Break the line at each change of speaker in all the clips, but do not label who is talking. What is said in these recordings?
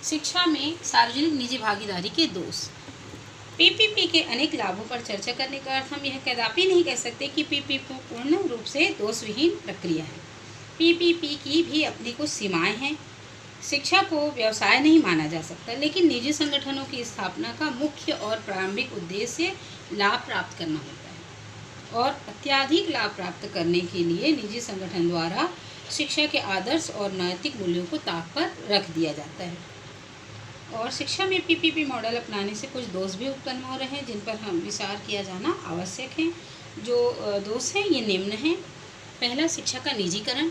शिक्षा में सार्वजनिक निजी भागीदारी के दोष। पीपीपी के अनेक लाभों पर चर्चा करने का अर्थ हम यह कदापि नहीं कह सकते कि पीपीपी पूर्ण रूप से दोषविहीन प्रक्रिया है। पीपीपी की भी अपनी कुछ सीमाएं हैं। शिक्षा को व्यवसाय नहीं माना जा सकता, लेकिन निजी संगठनों की स्थापना का मुख्य और प्रारंभिक उद्देश्य लाभ प्राप्त करना होता है और अत्यधिक लाभ प्राप्त करने के लिए निजी संगठन द्वारा शिक्षा के आदर्श और नैतिक मूल्यों को ताक पर रख दिया जाता है। और शिक्षा में पीपीपी मॉडल अपनाने से कुछ दोष भी उत्पन्न हो रहे हैं, जिन पर हम विचार किया जाना आवश्यक है। जो दोष हैं ये निम्न हैं। पहला, शिक्षा का निजीकरण,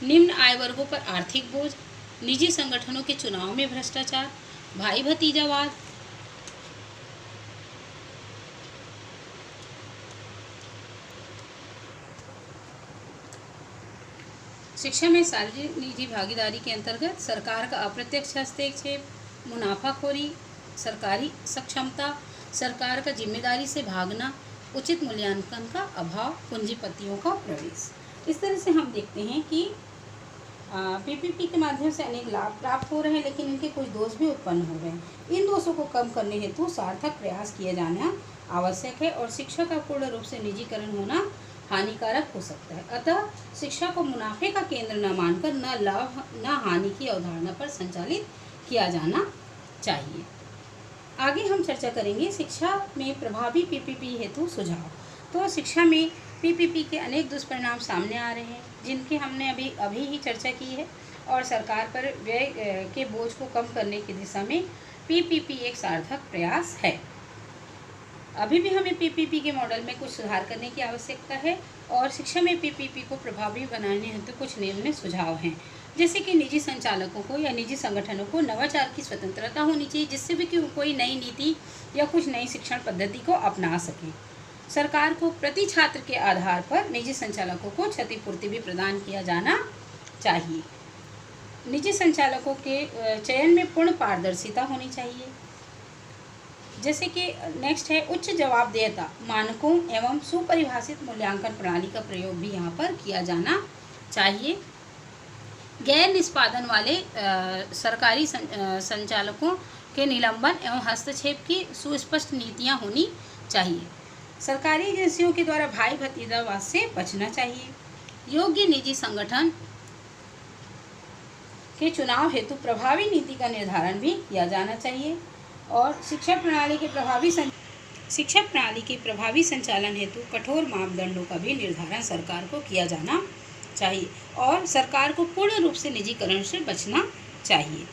निम्न आय वर्गों पर आर्थिक बोझ, निजी संगठनों के चुनाव में भ्रष्टाचार, भाई भतीजावाद, शिक्षा में सार्वजनिक निजी भागीदारी के अंतर्गत सरकार का अप्रत्यक्ष हस्तक्षेप, मुनाफाखोरी, सरकारी सक्षमता, सरकार का जिम्मेदारी से भागना, उचित मूल्यांकन का अभाव, पूंजीपतियों का प्रवेश। इस तरह से हम देखते हैं कि पीपीपी के माध्यम से अनेक लाभ प्राप्त हो रहे हैं, लेकिन इनके कुछ दोष भी उत्पन्न हो रहे हैं। इन दोषों को कम करने हेतु सार्थक प्रयास किया जाना आवश्यक है और शिक्षा का पूर्ण रूप से निजीकरण होना हानिकारक हो सकता है। अतः शिक्षा को मुनाफे का केंद्र न मानकर न लाभ न हानि की अवधारणा पर संचालित किया जाना चाहिए। आगे हम चर्चा करेंगे शिक्षा में प्रभावी पीपीपी हेतु सुझाव। तो शिक्षा में पीपीपी के अनेक दुष्परिणाम सामने आ रहे हैं, जिनकी हमने अभी ही चर्चा की है और सरकार पर व्यय के बोझ को कम करने की दिशा में पीपीपी एक सार्थक प्रयास है। अभी भी हमें पीपीपी के मॉडल में कुछ सुधार करने की आवश्यकता है और शिक्षा में पीपीपी को प्रभावी बनाने हेतु कुछ निम्न सुझाव हैं, जैसे कि निजी संचालकों को या निजी संगठनों को नवाचार की स्वतंत्रता होनी चाहिए, जिससे भी कि कोई नई नीति या कुछ नई शिक्षण पद्धति को अपना सकें। सरकार को प्रति छात्र के आधार पर निजी संचालकों को क्षतिपूर्ति भी प्रदान किया जाना चाहिए। निजी संचालकों के चयन में पूर्ण पारदर्शिता होनी चाहिए। जैसे कि नेक्स्ट है उच्च जवाबदेहता, मानकों एवं सुपरिभाषित मूल्यांकन प्रणाली का प्रयोग भी यहाँ पर किया जाना चाहिए। गैर निष्पादन वाले सरकारी संचालकों के निलंबन एवं हस्तक्षेप की सुस्पष्ट नीतियाँ होनी चाहिए। सरकारी एजेंसियों के द्वारा भाई भतीजावाद से बचना चाहिए। योग्य निजी संगठन के चुनाव हेतु प्रभावी नीति का निर्धारण भी किया जाना चाहिए और शिक्षा प्रणाली के प्रभावी संचालन हेतु कठोर मापदंडों का भी निर्धारण सरकार को किया जाना चाहिए और सरकार को पूर्ण रूप से निजीकरण से बचना चाहिए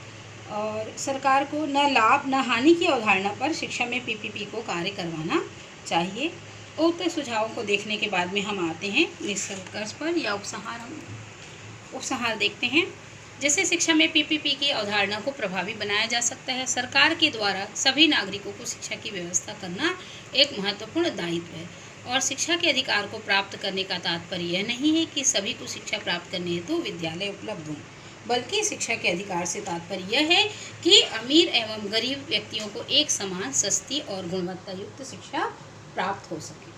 और सरकार को न लाभ न हानि की अवधारणा पर शिक्षा में पीपीपी को कार्य करवाना चाहिए। उक्त सुझावों को देखने के बाद में हम आते हैं निष्कर्ष पर या उपसंहार देखते हैं। जैसे शिक्षा में पीपीपी की अवधारणा को प्रभावी बनाया जा सकता है। सरकार के द्वारा सभी नागरिकों को शिक्षा की व्यवस्था करना एक महत्वपूर्ण दायित्व है और शिक्षा के अधिकार को प्राप्त करने का तात्पर्य यह नहीं है कि सभी को शिक्षा प्राप्त करने हेतु विद्यालय उपलब्ध हों, बल्कि शिक्षा के अधिकार से तात्पर्य यह है कि अमीर एवं गरीब व्यक्तियों को एक समान, सस्ती और गुणवत्ता युक्त शिक्षा प्राप्त हो सके।